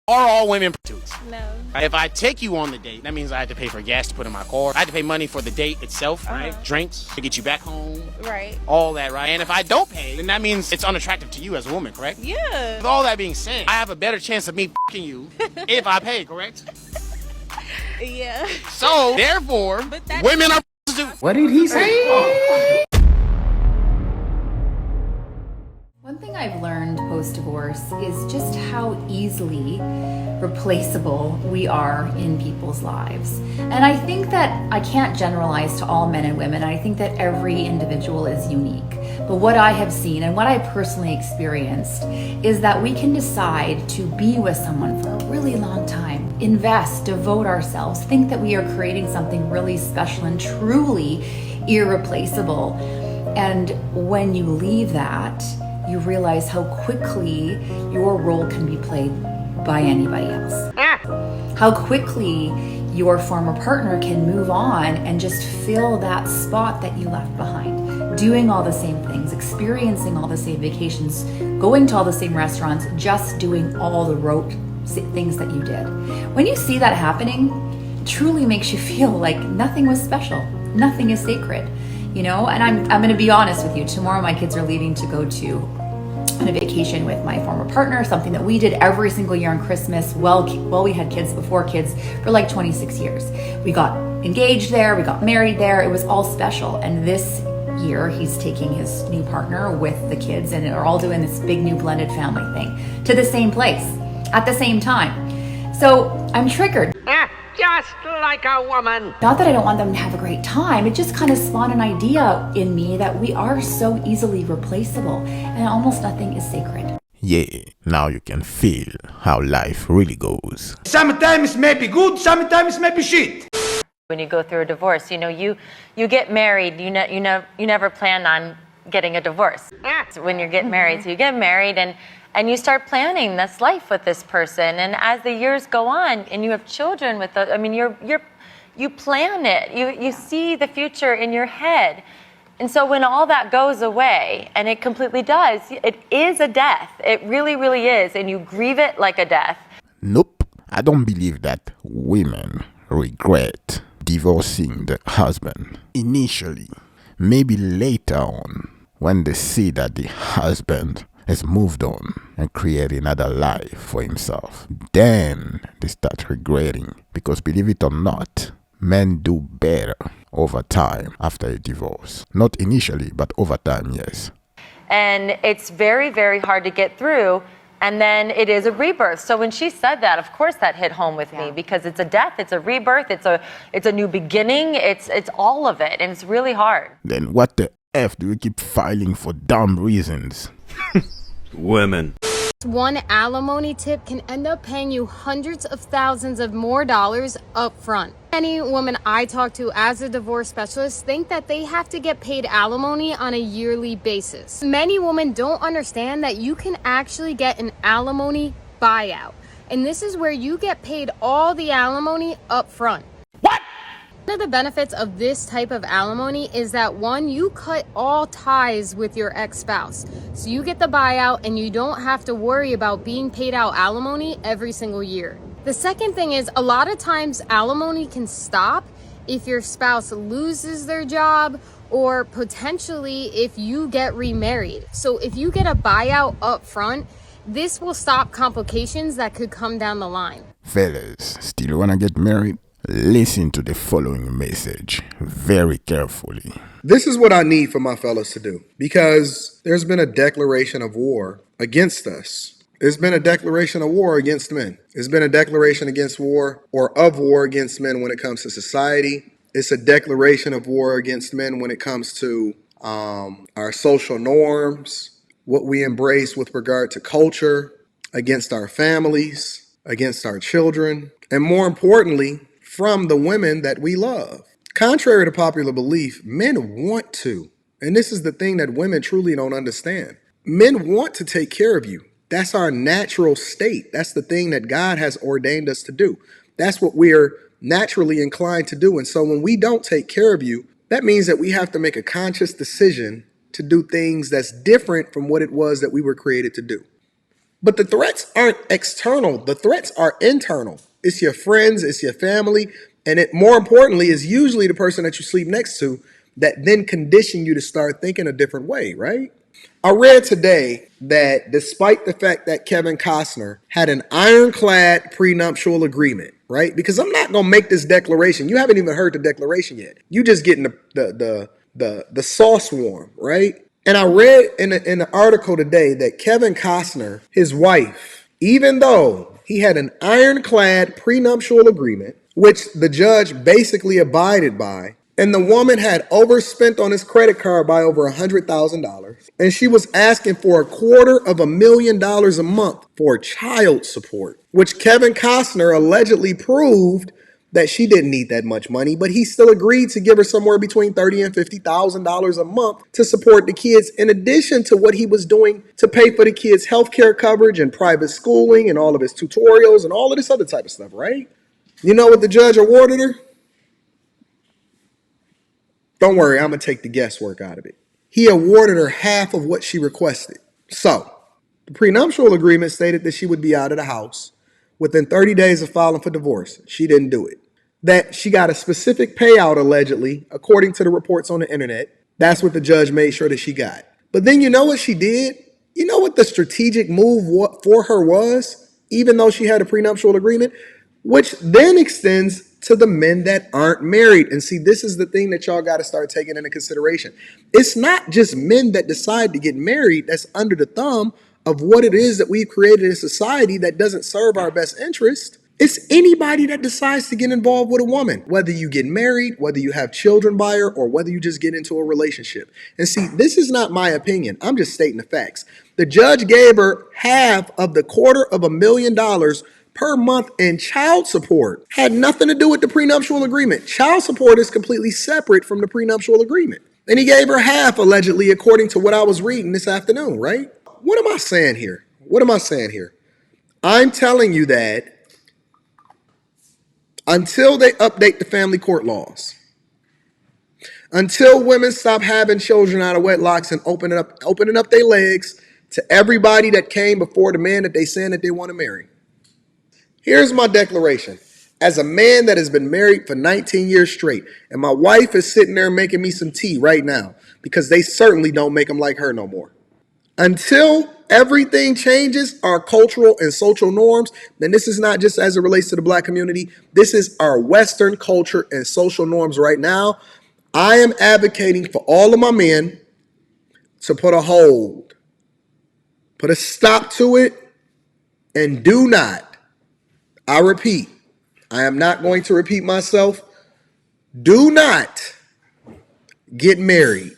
Are all women prostitutes? No. If I take you on the date, that means I have to pay for gas to put in my car. I have to pay money for the date itself, right? Drinks to get you back home. Right. All that, right? And if I don't pay, then that means it's unattractive to you as a woman, correct? Yeah. With all that being said, I have a better chance of me f***ing you if I pay, correct? Yeah. So, therefore, women are prostitutes. What did he say? One thing I've learned post-divorce is just how easily replaceable we are in people's lives. And I think that I can't generalize to all men and women. I think that every individual is unique. But what I have seen and what I personally experienced is that we can decide to be with someone for a really long time, invest, devote ourselves, think that we are creating something really special and truly irreplaceable. And when you leave that, you realize how quickly your role can be played by anybody else. How quickly your former partner can move on and just fill that spot that you left behind. Doing all the same things, experiencing all the same vacations, going to all the same restaurants, just doing all the rote things that you did. When you see that happening, it truly makes you feel like nothing was special, nothing is sacred. You know, and I'm going to be honest with you. Tomorrow my kids are leaving to go to on a vacation with my former partner, something that we did every single year on Christmas. Well, we had kids before kids for like 26 years. We got engaged there, we got married there. It was all special. And this year he's taking his new partner with the kids and are all doing this big new blended family thing to the same place at the same time. So I'm triggered. Just like a woman. Not that I don't want them to have a great time, it just kind of spawned an idea in me that we are so easily replaceable and almost nothing is sacred. Yeah, now you can feel how life really goes. Sometimes may be good, sometimes may be shit. When you go through a divorce, you know, you get married, you never plan on getting a divorce. When you get married, so you get married and you start planning this life with this person, and as the years go on and you have children with the, I mean, you plan it, you see the future in your head. And so when all that goes away, and it completely does, it is a death. It really, really is, and you grieve it like a death. Nope, I don't believe that women regret divorcing the husband initially. Maybe later on, when they see that the husband has moved on and created another life for himself, then they start regretting. Because believe it or not, men do better over time after a divorce. Not initially, but over time, yes. And it's very, very hard to get through. And then it is a rebirth. So when she said that, of course that hit home with me, because it's a death, it's a rebirth, it's a new beginning, it's all of it, and it's really hard. Then what the F do you keep filing for dumb reasons? Women. One alimony tip can end up paying you hundreds of thousands of more dollars up front. Many women I talk to as a divorce specialist think that they have to get paid alimony on a yearly basis. Many women don't understand that you can actually get an alimony buyout. And this is where you get paid all the alimony up front. One of the benefits of this type of alimony is that, one, you cut all ties with your ex-spouse. So you get the buyout and you don't have to worry about being paid out alimony every single year. The second thing is, a lot of times alimony can stop if your spouse loses their job or potentially if you get remarried. So if you get a buyout up front, this will stop complications that could come down the line. Fellas, still wanna get married? Listen to the following message very carefully. This is what I need for my fellas to do, because there's been a declaration of war against us. There's been a declaration of war against men. There's been a declaration against war or of war against men when it comes to society. It's a declaration of war against men when it comes to our social norms, what we embrace with regard to culture, against our families, against our children, and more importantly, from the women that we love. Contrary to popular belief, men want to, and this is the thing that women truly don't understand. Men want to take care of you. That's our natural state. That's the thing that God has ordained us to do. That's what we're naturally inclined to do. And so when we don't take care of you, that means that we have to make a conscious decision to do things that's different from what it was that we were created to do. But the threats aren't external. The threats are internal. It's your friends, it's your family, and it more importantly is usually the person that you sleep next to that then condition you to start thinking a different way, right? I read today that despite the fact that Kevin Costner had an ironclad prenuptial agreement, right? Because I'm not gonna make this declaration. You haven't even heard the declaration yet. You just getting the sauce warm, right? And I read in an article today that Kevin Costner, his wife, even though he had an ironclad prenuptial agreement, which the judge basically abided by, and the woman had overspent on his credit card by over $100,000, and she was asking for $250,000 a month for child support, which Kevin Costner allegedly proved that she didn't need that much money, but he still agreed to give her somewhere between $30,000 and $50,000 a month to support the kids, in addition to what he was doing to pay for the kids' healthcare coverage and private schooling and all of his tutorials and all of this other type of stuff, right? You know what the judge awarded her? Don't worry, I'm going to take the guesswork out of it. He awarded her half of what she requested. So, the prenuptial agreement stated that she would be out of the house within 30 days of filing for divorce. She didn't do it. That she got a specific payout, allegedly, according to the reports on the internet. That's what the judge made sure that she got. But then you know what she did? You know what the strategic move for her was, even though she had a prenuptial agreement? Which then extends to the men that aren't married. And see, this is the thing that y'all got to start taking into consideration. It's not just men that decide to get married that's under the thumb of what it is that we've created in society that doesn't serve our best interest. It's anybody that decides to get involved with a woman, whether you get married, whether you have children by her, or whether you just get into a relationship. And see, this is not my opinion. I'm just stating the facts. The judge gave her half of the $250,000 per month in child support. Had nothing to do with the prenuptial agreement. Child support is completely separate from the prenuptial agreement. And he gave her half, allegedly, according to what I was reading this afternoon, right? What am I saying here? I'm telling you that until they update the family court laws, until women stop having children out of wedlocks and opening up their legs to everybody that came before the man that they saying that they want to marry. Here's my declaration. As a man that has been married for 19 years straight, and my wife is sitting there making me some tea right now because they certainly don't make them like her no more. Until everything changes, our cultural and social norms, then this is not just as it relates to the black community. This is our Western culture and social norms right now. I am advocating for all of my men to put a hold, put a stop to it, and do not, I repeat, I am not going to repeat myself, do not get married